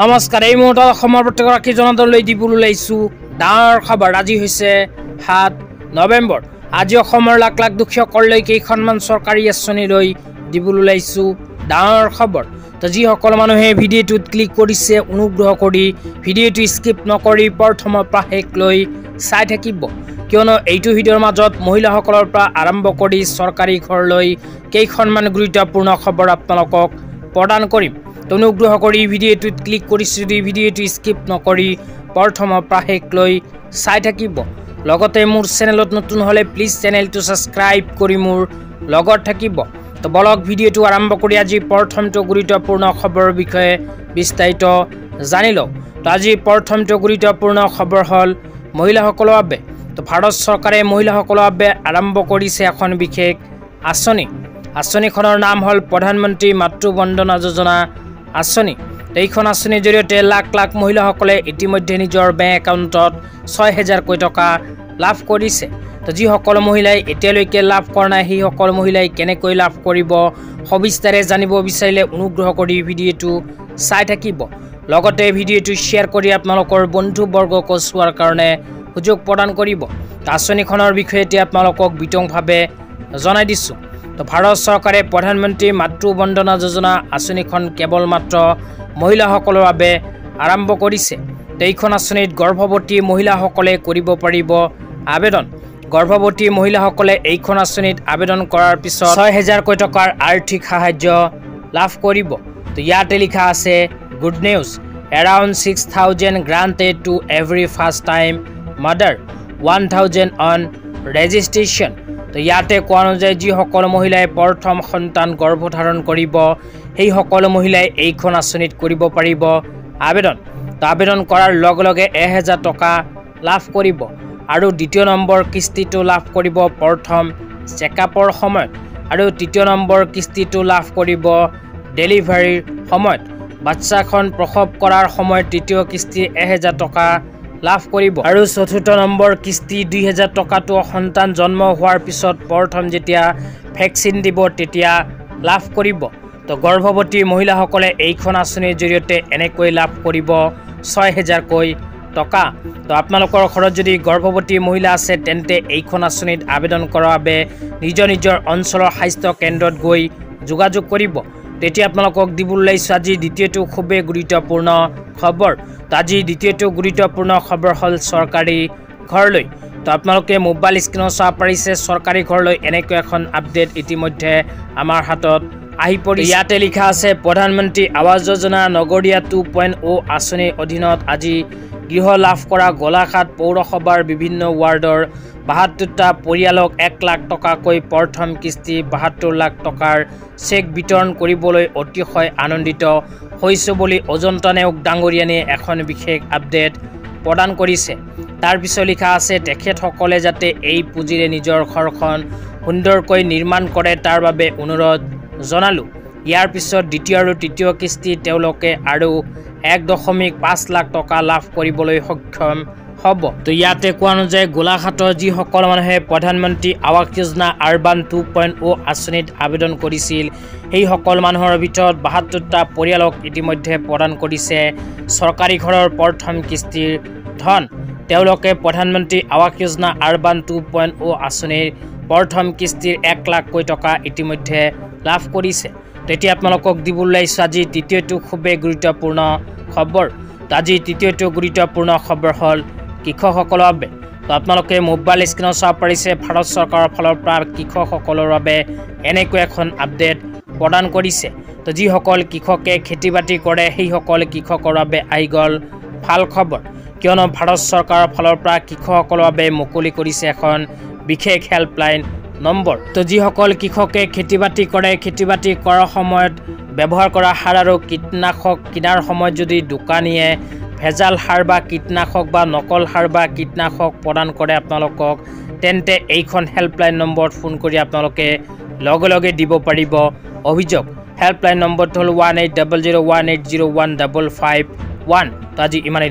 নমস্কাৰ এই মুহূৰ্তত অসমৰ প্ৰতিগৰাকী জনতালৈ দিবলৈ ওলাইছোঁ ডাঙৰ খবৰ। আজি হৈছে ৭ নৱেম্বৰ। আজি অসমৰ লাখ লাখ দুখীয়াসকললৈ কেইখনমান চৰকাৰী আঁচনি লৈ দিবলৈ ওলাইছোঁ ডাঙৰ খবৰ। তো যিসকল মানুহে ভিডিঅ'টোত ক্লিক কৰিছে অনুগ্ৰহ কৰি ভিডিঅ'টো স্কিপ নকৰি প্ৰথমৰ পৰা শেষলৈ চাই থাকিব, কিয়নো এইটো ভিডিঅ'ৰ মাজত মহিলাসকলৰ পৰা আৰম্ভ কৰি চৰকাৰী ঘৰলৈ কেইখনমান গুৰুত্বপূৰ্ণ খবৰ আপোনালোকক প্ৰদান কৰিম। অনুগ্ৰহ কৰি ভিডিঅ'টোত ক্লিক কৰিছে যদি ভিডিঅ'টো স্কিপ নকৰি প্ৰথমৰ পৰা শেষলৈ চাই থাকিব। লগতে মোৰ চেনেলত নতুন হ'লে প্লিজ চেনেলটো ছাবস্ক্ৰাইব কৰি মোৰ লগত থাকিব। তো বলক ভিডিঅ'টো আৰম্ভ কৰি আজি প্ৰথমটো গুৰুত্বপূৰ্ণ খবৰৰ বিষয়ে বিস্তাৰিত জানি লওঁ। তো আজি প্ৰথমটো গুৰুত্বপূৰ্ণ খবৰ হ'ল মহিলাসকলৰ বাবে। তো ভাৰত চৰকাৰে মহিলাসকলৰ বাবে আৰম্ভ কৰিছে এখন বিশেষ আঁচনি। আঁচনিখনৰ নাম হ'ল প্ৰধানমন্ত্ৰী মাতৃ বন্দনা যোজনা আঁচনি। এইখন আঁচনিৰ জৰিয়তে লাখ লাখ মহিলাসকলে ইতিমধ্যে নিজৰ বেংক একাউণ্টত ৬,০০০ টকা লাভ কৰিছে। তো যিসকল মহিলাই এতিয়ালৈকে লাভ কৰা নাই সেইসকল মহিলাই কেনেকৈ লাভ কৰিব সবিস্তাৰে জানিব বিচাৰিলে অনুগ্ৰহ কৰি ভিডিঅ'টো চাই থাকিব। লগতে ভিডিঅ'টো শ্বেয়াৰ কৰি আপোনালোকৰ বন্ধুবৰ্গক চোৱাৰ কাৰণে সুযোগ প্ৰদান কৰিব। আঁচনিখনৰ বিষয়ে এতিয়া আপোনালোকক বিতংভাৱে জনাই দিছোঁ। তো ভাৰত চৰকাৰে প্ৰধানমন্ত্ৰী মাতৃ বন্দনা যোজনা আঁচনিখন কেৱল মাত্ৰ মহিলাসকলৰ বাবে আৰম্ভ কৰিছে। এইখন আঁচনিত গৰ্ভৱতী মহিলাসকলে কৰিব পাৰিব আবেদন। গৰ্ভৱতী মহিলাসকলে এইখন আঁচনিত আবেদন কৰাৰ পিছত ৬,০০০ টকাৰ আৰ্থিক সাহায্য লাভ কৰিব। তো ইয়াতে লিখা আছে good news, around 6,000 granted to every first time mother, 1,000 on registration. তো ইয়াতে কোৱা অনুযায়ী যিসকল মহিলাই প্ৰথম সন্তান গৰ্ভধাৰণ কৰিব সেই সকলো মহিলাই এইখন আঁচনিত কৰিব পাৰিব আবেদন। তো আবেদন কৰাৰ লগে লগে ১,০০০ টকা লাভ কৰিব আৰু দ্বিতীয় নম্বৰ কিস্তিটো লাভ কৰিব প্ৰথম চেকআপৰ সময়ত আৰু তৃতীয় নম্বৰ কিস্তিটো লাভ কৰিব ডেলিভাৰীৰ সময়ত। বাচ্চাখন প্ৰসৱ কৰাৰ সময়ত তৃতীয় কিস্তি ১,০০০ টকা লাভ কৰিব আৰু চতুৰ্থ নম্বৰ কিস্তি ২,০০০ টকাটো সন্তান জন্ম হোৱাৰ পিছত প্ৰথম যেতিয়া ভেকচিন দিব তেতিয়া লাভ কৰিব। তো গৰ্ভৱতী মহিলাসকলে এইখন আঁচনিৰ জৰিয়তে এনেকৈ লাভ কৰিব ৬,০০০কৈ টকা। তো আপোনালোকৰ ঘৰত যদি গৰ্ভৱতী মহিলা আছে তেন্তে এইখন আঁচনিত আবেদন কৰাৰ বাবে নিজৰ নিজৰ অঞ্চলৰ স্বাস্থ্য কেন্দ্ৰত গৈ যোগাযোগ কৰিব। তেতিয়া আপোনালোকক দিবলৈ ওলাইছোঁ আজি দ্বিতীয়টো খুবেই গুৰুত্বপূৰ্ণ খবৰ। তো আজি দ্বিতীয়টো গুৰুত্বপূৰ্ণ খবৰ হ'ল চৰকাৰী ঘৰলৈ। তো আপোনালোকে মোবাইল স্ক্ৰীণত চাব পাৰিছে চৰকাৰী ঘৰলৈ এনেকৈ এখন আপডেট ইতিমধ্যে আমাৰ হাতত আহি পৰিছে। ইয়াতে লিখা আছে প্ৰধানমন্ত্ৰী আৱাস যোজনা নগৰীয়া 2.0 আঁচনিৰ অধীনত আজি গৃহ লাভ কৰা গোলাঘাট পৌৰসভাৰ বিভিন্ন ৱাৰ্ডৰ ৭২টা পৰিয়ালক ১,০০,০০০ টকাকৈ প্ৰথম কিস্তি ৭২ লাখ টকাৰ চেক বিতৰণ কৰিবলৈ অতিশয় আনন্দিত হৈছোঁ বুলি অজন্তা নেওগ ডাঙৰীয়ানীয়ে এখন বিশেষ আপডেট প্ৰদান কৰিছে। তাৰপিছত লিখা আছে তেখেতসকলে যাতে এই পুঁজিৰে নিজৰ ঘৰখন সুন্দৰকৈ নিৰ্মাণ কৰে তাৰ বাবে অনুৰোধ জনালোঁ। ইয়াৰ পিছত দ্বিতীয় আৰু তৃতীয় কিস্তি তেওঁলোকে আৰু ১.৫ লাখ টকা লাভ কৰিবলৈ সক্ষম হ'ব। তো ইয়াতে কোৱা অনুযায়ী গোলাঘাটৰ যিসকল মানুহে প্ৰধানমন্ত্ৰী আৱাস যোজনা আৰবান 2.0 আঁচনিত আবেদন কৰিছিল সেইসকল মানুহৰ ভিতৰত ৭২টা পৰিয়ালক ইতিমধ্যে প্ৰদান কৰিছে চৰকাৰী ঘৰৰ প্ৰথম কিস্তিৰ ধন। তেওঁলোকে প্ৰধানমন্ত্ৰী আৱাস যোজনা আৰবান 2.0 আঁচনিৰ প্ৰথম কিস্তিৰ ১,০০,০০০ টকা ইতিমধ্যে লাভ কৰিছে। তেতিয়া আপোনালোকক দিবলৈ ওলাইছোঁ আজি তৃতীয়টো খুবেই গুৰুত্বপূৰ্ণ খবৰ। তো আজি তৃতীয়টো গুৰুত্বপূৰ্ণ খবৰ হ'ল কৃষকসকলৰ বাবে। তো আপোনালোকে মোবাইল স্ক্ৰীণত চাব পাৰিছে ভাৰত চৰকাৰৰ ফালৰ পৰা কৃষকসকলৰ বাবে এনেকৈ এখন আপডেট প্ৰদান কৰিছে। তো যিসকল কৃষকে খেতি বাতি কৰে সেইসকল কৃষকৰ বাবে আহি গ'ল ভাল খবৰ, কিয়নো ভাৰত চৰকাৰৰ ফালৰ পৰা কৃষকসকলৰ বাবে মুকলি কৰিছে এখন বিশেষ হেল্পলাইন নম্বৰ। তো যিসকল কৃষকে খেতি বাতি কৰে খেতি বাতি কৰাৰ সময়ত ব্যৱহাৰ কৰা সাৰ আৰু কীটনাশক কিনাৰ সময়ত যদি দোকানীয়ে ভেজাল সাৰ বা কীটনাশক বা নকল সাৰ বা কীটনাশক প্ৰদান কৰে আপোনালোকক তেন্তে এইখন হেল্পলাইন নম্বৰত ফোন কৰি আপোনালোকে লগে লগে দিব পাৰিব অভিযোগ। হেল্পলাইন নম্বৰটো হ'ল 180018015551। তো আজি ইমানেই।